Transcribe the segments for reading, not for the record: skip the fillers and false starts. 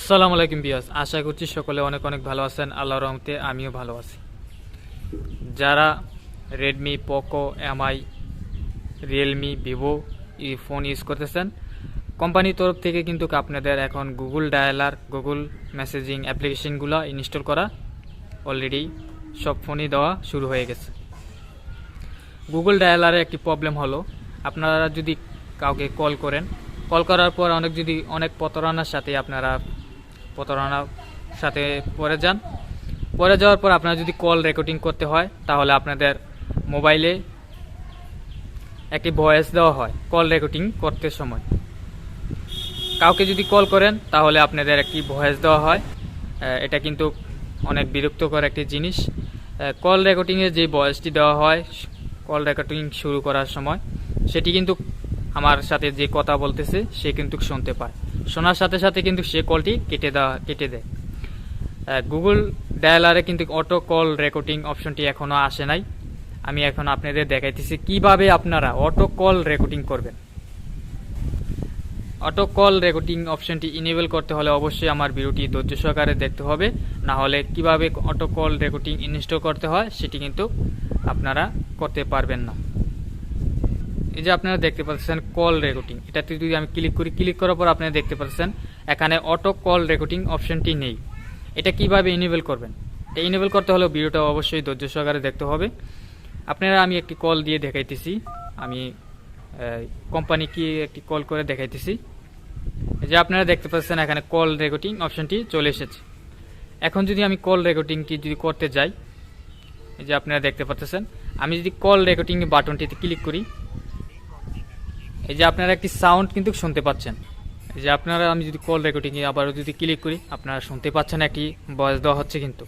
আসসালামু আলাইকুম বিয়াস, আশা করছি সকলে অনেক অনেক ভালো আছেন। আল্লাহর রহমতে আমিও ভালো আছি। যারা Redmi, Poco, MI, Realme, Vivo এই ফোন ইউজ করতেছেন, কোম্পানির তরফ থেকে কিন্তু আপনাদের এখন গুগল ডায়ালার, গুগল মেসেজিং অ্যাপ্লিকেশনগুলো ইনস্টল করা অলরেডি সব ফোনই দেওয়া শুরু হয়ে গেছে। গুগল ডায়ালারে একটি প্রবলেম হলো, আপনারা যদি কাউকে কল করেন, কল করার পর অনেক প্রতারণার সাথে পড়ে যান। পড়ে যাওয়ার পর আপনারা যদি কল রেকর্ডিং করতে হয়, তাহলে আপনাদের মোবাইলে একটি ভয়েস দেওয়া হয়। কল রেকর্ডিং করতে সময় কাউকে যদি কল করেন, তাহলে আপনাদের একটি ভয়েস দেওয়া হয়। এটা কিন্তু অনেক বিরক্তকর একটি জিনিস। কল রেকর্ডিংয়ে যে ভয়েসটি দেওয়া হয় কল রেকর্ডিং শুরু করার সময়, সেটি কিন্তু আমার সাথে যে কথা বলতেছে সে কিন্তু শুনতে পায়। শোনার সাথে সাথে কিন্তু সে কলটি কেটে দেয়। গুগল ডায়ালারে কিন্তু অটো কল রেকর্ডিং অপশনটি এখনও আসে নাই। আমি এখন আপনাদের দেখাইতেছি কিভাবে আপনারা অটো কল রেকর্ডিং করবেন। অটো কল রেকর্ডিং অপশনটি ইনেবল করতে হলে অবশ্যই আমার ভিডিওটি ধৈর্য সহকারে দেখতে হবে, না হলে কিভাবে অটো কল রেকর্ডিং ইনস্টল করতে হয় সেটি কিন্তু আপনারা করতে পারবেন না। এই যে আপনারা দেখতে পাচ্ছেন কল রেকর্ডিং, এটাতে যদি আমি ক্লিক করার পর আপনারা দেখতে পাচ্ছেন এখানে অটো কল রেকর্ডিং অপশনটি নেই। এটা কিভাবে ইনেবল করবেন? এটা ইনেবল করতে হলে ভিডিওটা অবশ্যই ধৈর্য সহকারে দেখতে হবে। আমি একটি কল দিয়ে দেখাইতেছি, আমি কোম্পানি কি একটি কল করে দেখাইতেছি। এই যে আপনারা দেখতে পাচ্ছেন এখানে কল রেকর্ডিং অপশনটি চলে এসেছে। এখন যদি আমি কল রেকর্ডিংটি যদি করতে যাই, এই যে আপনারা দেখতে পাচ্ছেন, আমি যদি কল রেকর্ডিং বাটনটিতে ক্লিক করি, এই যে আপনারা একটি সাউন্ড কিন্তু শুনতে পাচ্ছেন। এই যে আমি যদি কল রেকর্ডিংয়ে আবারও যদি ক্লিক করি, আপনারা শুনতে পাচ্ছেন একটি ভয়েস দেওয়া হচ্ছে। কিন্তু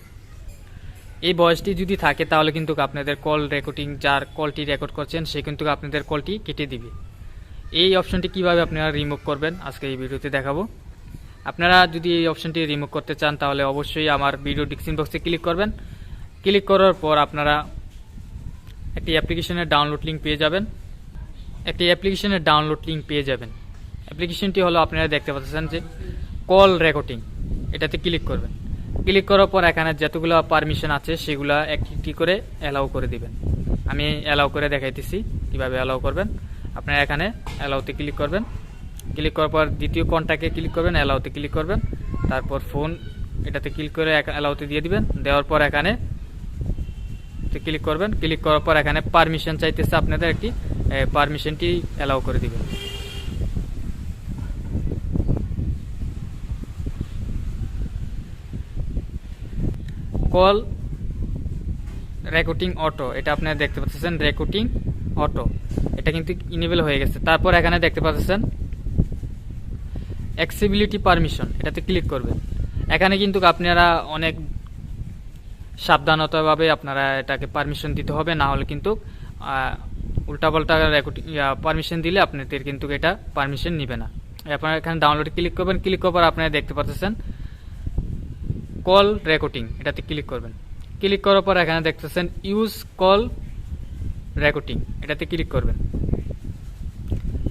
এই ভয়েসটি যদি থাকে তাহলে কিন্তু আপনাদের কল রেকর্ডিং, যার কলটি রেকর্ড করছেন সে কিন্তু আপনাদের কলটি কেটে দিবে। এই অপশনটি কিভাবে আপনারা রিমুভ করবেন আজকে এই ভিডিওতে দেখাবো। আপনারা যদি এই অপশনটি রিমুভ করতে চান, তাহলে অবশ্যই আমার ভিডিও ডিসক্রিপশন বক্সে ক্লিক করবেন। ক্লিক করার পর আপনারা একটি অ্যাপ্লিকেশনের ডাউনলোড লিঙ্ক পেয়ে যাবেন। অ্যাপ্লিকেশনটি হলো, আপনারা দেখতে পাচ্ছেন যে কল রেকর্ডিং, এটাতে ক্লিক করবেন। ক্লিক করার পর এখানে যতগুলো পারমিশন আছে সেগুলো একটি করে অ্যালাউ করে দিবেন। আমি অ্যালাউ করে দেখাইতেছি কিভাবে অ্যালাউ করবেন। আপনারা এখানে অ্যালাউতে ক্লিক করবেন। ক্লিক করার পর দ্বিতীয় কন্ট্যাক্টে ক্লিক করবেন, অ্যালাউতে ক্লিক করবেন। তারপর ফোন, এটাতে ক্লিক করে অ্যালাউতে দিয়ে দিবেন। দেওয়ার পর এখানে ক্লিক করবেন। ক্লিক করার পর এখানে পারমিশন চাইতেছে, আপনাদের একটি পারমিশনটি অ্যালাউ করে দিবেন। কল রেকর্ডিং অটো, এটা আপনারা দেখতে পাচ্ছেন রেকর্ডিং অটো, এটা কিন্তু ইনেবল হয়ে গেছে। তারপর এখানে দেখতে পাচ্ছেন অ্যাক্সেসিবিলিটি পারমিশন, এটাতে ক্লিক করবেন। এখানে কিন্তু আপনারা অনেক সাবধানতাভাবে আপনারা এটাকে পারমিশন দিতে হবে, না হলে কিন্তু উল্টাপাল্টা রেকর্ডিং পারমিশন দিলে আপনাদের কিন্তু এটা পারমিশন নিবে না। আপনারা এখানে ডাউনলোডে ক্লিক করবেন। ক্লিক করার পর আপনারা দেখতে পাচ্ছেন কল রেকর্ডিং, এটাতে ক্লিক করবেন। ক্লিক করার পর এখানে দেখতেছেন ইউজ কল রেকর্ডিং, এটাতে ক্লিক করবেন।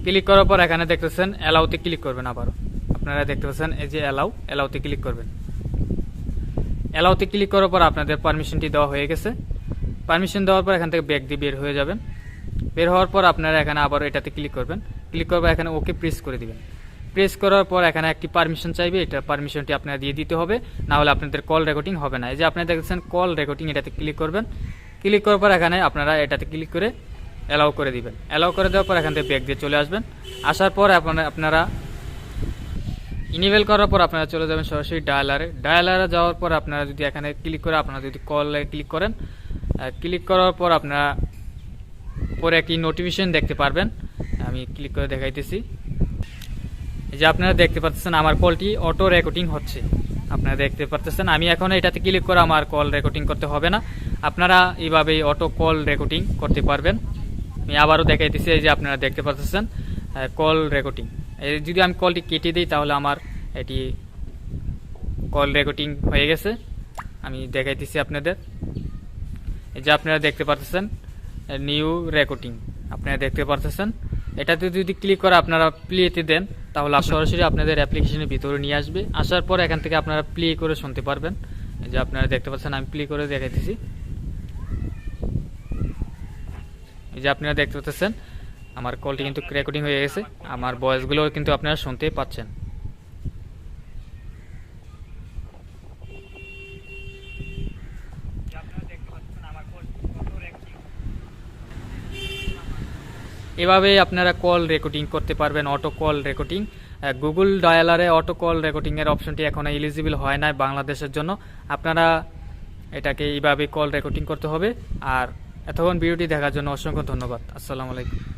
ক্লিক করার পর এখানে দেখতেছেন অ্যালাউতে ক্লিক করবেন। আবারও আপনারা দেখতে পাচ্ছেন এই যে অ্যালাউতে ক্লিক করবেন। অ্যালাউতে ক্লিক করার পর আপনাদের পারমিশনটি দেওয়া হয়ে গেছে। পারমিশন দেওয়ার পর এখান থেকে ব্যাক দিয়ে বের হয়ে যাবেন। বের হওয়ার পর আপনারা এখানে আবার এটাতে ক্লিক করবেন। ক্লিক করবে এখানে ওকে প্রেস করে দিবেন। প্রেস করার পর এখানে একটি পারমিশন চাইবে, এটা পারমিশনটি আপনারা দিয়ে দিতে হবে, না হলে আপনাদের কল রেকর্ডিং হবে না। এই যে আপনারা দেখছেন কল রেকর্ডিং, এটাতে ক্লিক করবেন। ক্লিক করার পর এখানে আপনারা এটাতে ক্লিক করে অ্যালাউ করে দিবেন। অ্যালাউ করে দেওয়ার পর এখান থেকে ব্যাক দিয়ে চলে আসবেন। আসার পর আপনারা ইনেবল করার পর আপনারা চলে যাবেন সরাসরি ডায়ালারে যাওয়ার পর আপনারা যদি এখানে ক্লিক করে আপনারা যদি কলে ক্লিক করেন, ক্লিক করার পর আপনারা পরে একটি নোটিফিকেশন দেখতে পারবেন। আমি ক্লিক করে দেখাইতেছি। এই যে আপনারা দেখতে পাচ্ছেন আমার কলটি অটো রেকর্ডিং হচ্ছে, আপনারা দেখতে পাচ্ছেন। আমি এখন এটাতে ক্লিক করে আমার কল রেকর্ডিং করতে হবে না, আপনারা এইভাবেই অটো কল রেকর্ডিং করতে পারবেন। আমি আবারও দেখাইতেছি। এই যে আপনারা দেখতে পাচ্ছেন কল রেকর্ডিং। যদি আমি কলটি কেটে দিই তাহলে আমার এটি কল রেকর্ডিং হয়ে গেছে। আমি দেখাইতেছি আপনাদের। এই যে আপনারা দেখতে পাচ্ছেন নিউ রেকর্ডিং, আপনারা দেখতে পাচ্ছেন। এটাতে যদি ক্লিক করে আপনারা প্লেতে দেন, তাহলে সরাসরি আপনাদের অ্যাপ্লিকেশনের ভিতরে নিয়ে আসবে। আসার পর এখান থেকে আপনারা প্লে করে শুনতে পারবেন। এই যে আপনারা দেখতে পাচ্ছেন, আমি প্লে করে দেখাইতেছি। এই যে আপনারা দেখতে পাচ্ছেন আমার কলটি কিন্তু রেকর্ডিং হয়ে গেছে, আমার ভয়েসগুলো কিন্তু আপনারা শুনতে পাচ্ছেন। এভাবে আপনারা কল রেকর্ডিং করতে পারবেন, অটো কল রেকর্ডিং। গুগল ডায়ালারে অটো কল রেকর্ডিংয়ের অপশনটি এখনও এলিজিবল হয় না বাংলাদেশের জন্য। আপনারা এটাকে এইভাবে কল রেকর্ডিং করতে হবে। আর এতক্ষণ ভিডিওটি দেখার জন্য অসংখ্য ধন্যবাদ। আসসালামু আলাইকুম।